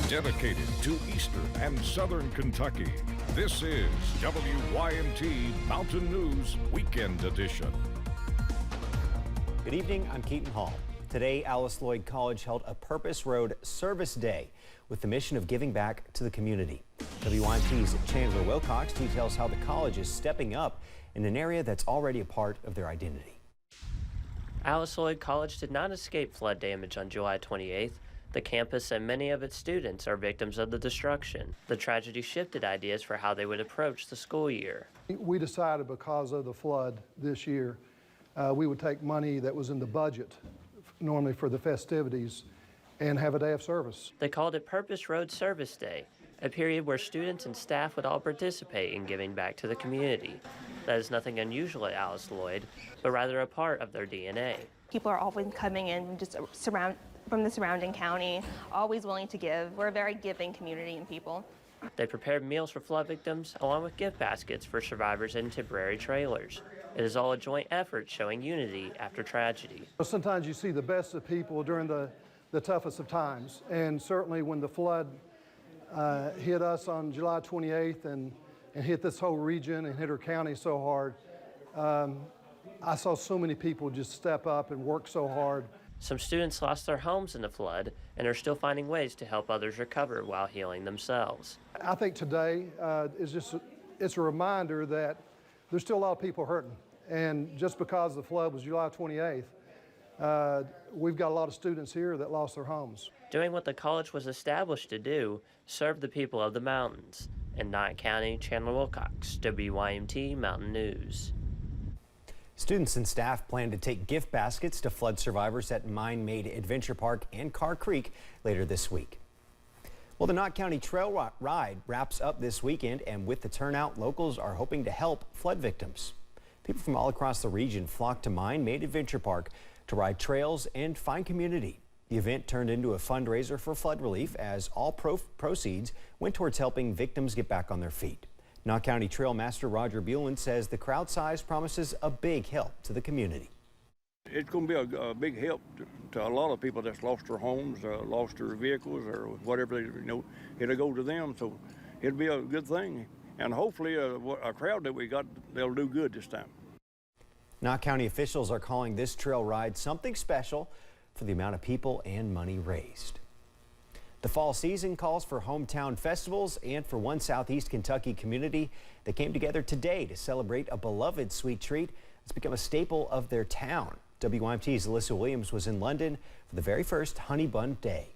Dedicated to Eastern and Southern Kentucky, this is WYMT Mountain News Weekend Edition. Good evening, I'm Keaton Hall. Today, Lloyd College held a Purpose Road Service Day with the mission of giving back to the community. WYMT's Chandler Wilcox details how the college is stepping up in an area that's already a part of their identity. Lloyd College did not escape flood damage on July 28th. The campus and many of its students are victims of the destruction. The tragedy shifted ideas for how they would approach the school year. We decided because of the flood this year, we would take money that was in the budget, normally for the festivities, and have a day of service. They called it Purpose Road Service Day, a period where students and staff would all participate in giving back to the community. That is nothing unusual at Lloyd, but rather a part of their DNA. People are always coming in just from the surrounding county, always willing to give. We're a very giving community and people. They prepared meals for flood victims along with gift baskets for survivors in temporary trailers. It is all a joint effort showing unity after tragedy. Sometimes you see the best of people during the toughest of times, and certainly when the flood hit us on July 28th and hit this whole region and hit our county so hard, I saw so many people just step up and work so hard. Some students lost their homes in the flood and are still finding ways to help others recover while healing themselves. I think today it's a reminder that there's still a lot of people hurting. And just because the flood was July 28th, we've got a lot of students here that lost their homes. Doing what the college was established to do, serve the people of the mountains. In Nye County, Chandler Wilcox, WYMT Mountain News. Students and staff plan to take gift baskets to flood survivors at Mine Made Adventure Park and Carr Creek later this week. Well, the Knott County Trail Ride wraps up this weekend, and with the turnout, locals are hoping to help flood victims. People from all across the region flocked to Mine Made Adventure Park to ride trails and find community. The event turned into a fundraiser for flood relief as all proceeds went towards helping victims get back on their feet. Knott County Trail Master Roger Buellin says the crowd size promises a big help to the community. It's going to be a big help to a lot of people that's lost their homes, lost their vehicles, or whatever. It'll go to them, so it'll be a good thing. And hopefully a crowd that we got, they'll do good this time. Knott County officials are calling this trail ride something special for the amount of people and money raised. The fall season calls for hometown festivals, and for one Southeast Kentucky community, they came together today to celebrate a beloved sweet treat that's become a staple of their town. WYMT's Alyssa Williams was in London for the very first Honey Bun Day.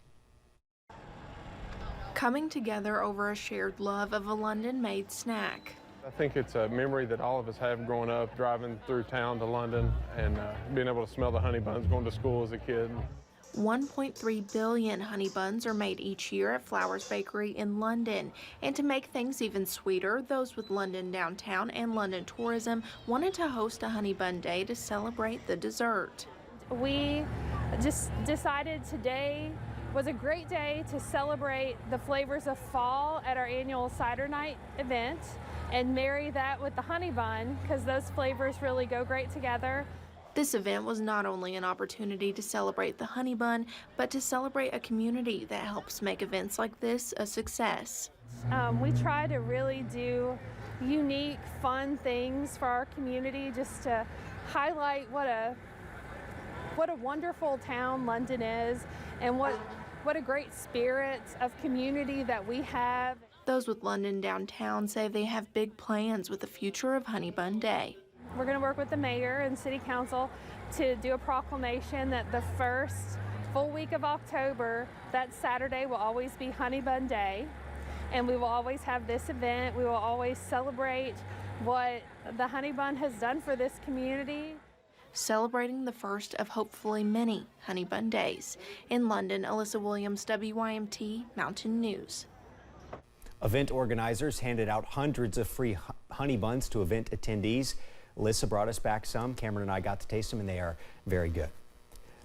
Coming together over a shared love of a London-made snack. I think it's a memory that all of us have growing up, driving through town to London and being able to smell the honey buns going to school as a kid. 1.3 billion honey buns are made each year at Flowers Bakery in London. And to make things even sweeter, those with London Downtown and London Tourism wanted to host a Honey Bun Day to celebrate the dessert. We just decided today was a great day to celebrate the flavors of fall at our annual cider night event and marry that with the honey bun because those flavors really go great together. This event was not only an opportunity to celebrate the honey bun, but to celebrate a community that helps make events like this a success. We try to really do unique, fun things for our community just to highlight what a wonderful town London is and what a great spirit of community that we have. Those with London Downtown say they have big plans with the future of Honey Bun Day. We're going to work with the mayor and city council to do a proclamation that the first full week of October, that Saturday, will always be Honey Bun Day. And we will always have this event. We will always celebrate what the honey bun has done for this community. Celebrating the first of hopefully many Honey Bun Days. In London, Alyssa Williams, WYMT Mountain News. Event organizers handed out hundreds of free honey buns to event attendees. Alyssa brought us back some. Cameron and I got to taste them, and they are very good.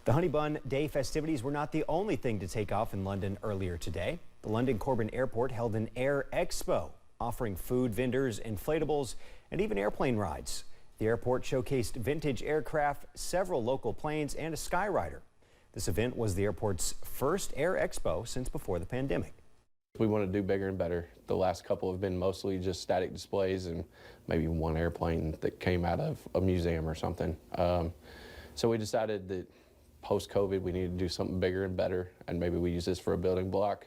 The Honey Bun Day festivities were not the only thing to take off in London earlier today. The London Corbin Airport held an Air Expo, offering food vendors, inflatables, and even airplane rides. The airport showcased vintage aircraft, several local planes, and a Skyrider. This event was the airport's first Air Expo since before the pandemic. We want to do bigger and better. The last couple have been mostly just static displays and maybe one airplane that came out of a museum or something. So we decided that post-COVID we needed to do something bigger and better, and maybe we use this for a building block.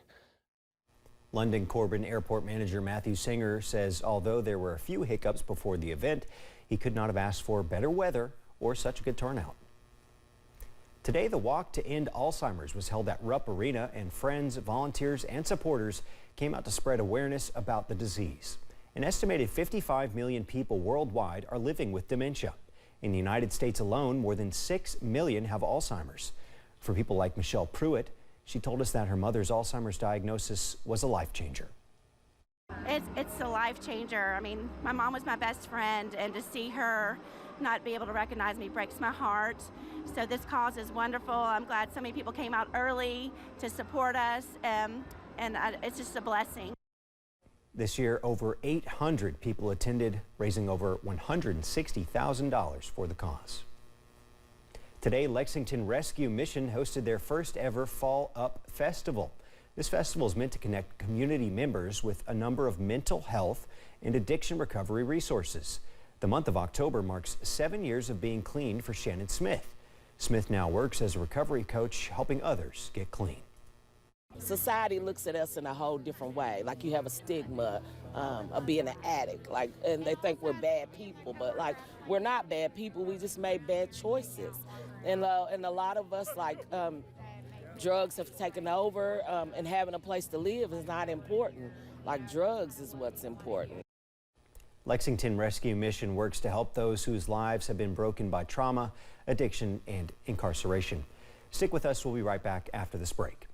London Corbin Airport Manager Matthew Singer says although there were a few hiccups before the event, he could not have asked for better weather or such a good turnout. Today, the Walk to End Alzheimer's was held at Rupp Arena, and friends, volunteers, and supporters came out to spread awareness about the disease. An estimated 55 million people worldwide are living with dementia. In the United States alone, more than 6 million have Alzheimer's. For people like Michelle Pruitt, she told us that her mother's Alzheimer's diagnosis was a life changer. It's a life changer. I mean, my mom was my best friend, and to see her not be able to recognize me breaks my heart. So this cause is wonderful. I'm glad so many people came out early to support us, and it's just a blessing. This year, over 800 people attended, raising over $160,000 for the cause. Today, Lexington Rescue Mission hosted their first ever Fall Up Festival. This festival is meant to connect community members with a number of mental health and addiction recovery resources. The month of October marks 7 years of being clean for Shannon Smith. Smith now works as a recovery coach, helping others get clean. Society looks at us in a whole different way. Like, you have a stigma of being an addict, and they think we're bad people, but we're not bad people. We just made bad choices, and a lot of us drugs have taken over, and having a place to live is not important. Drugs is what's important. Lexington Rescue Mission works to help those whose lives have been broken by trauma, addiction, and incarceration. Stick with us. We'll be right back after this break.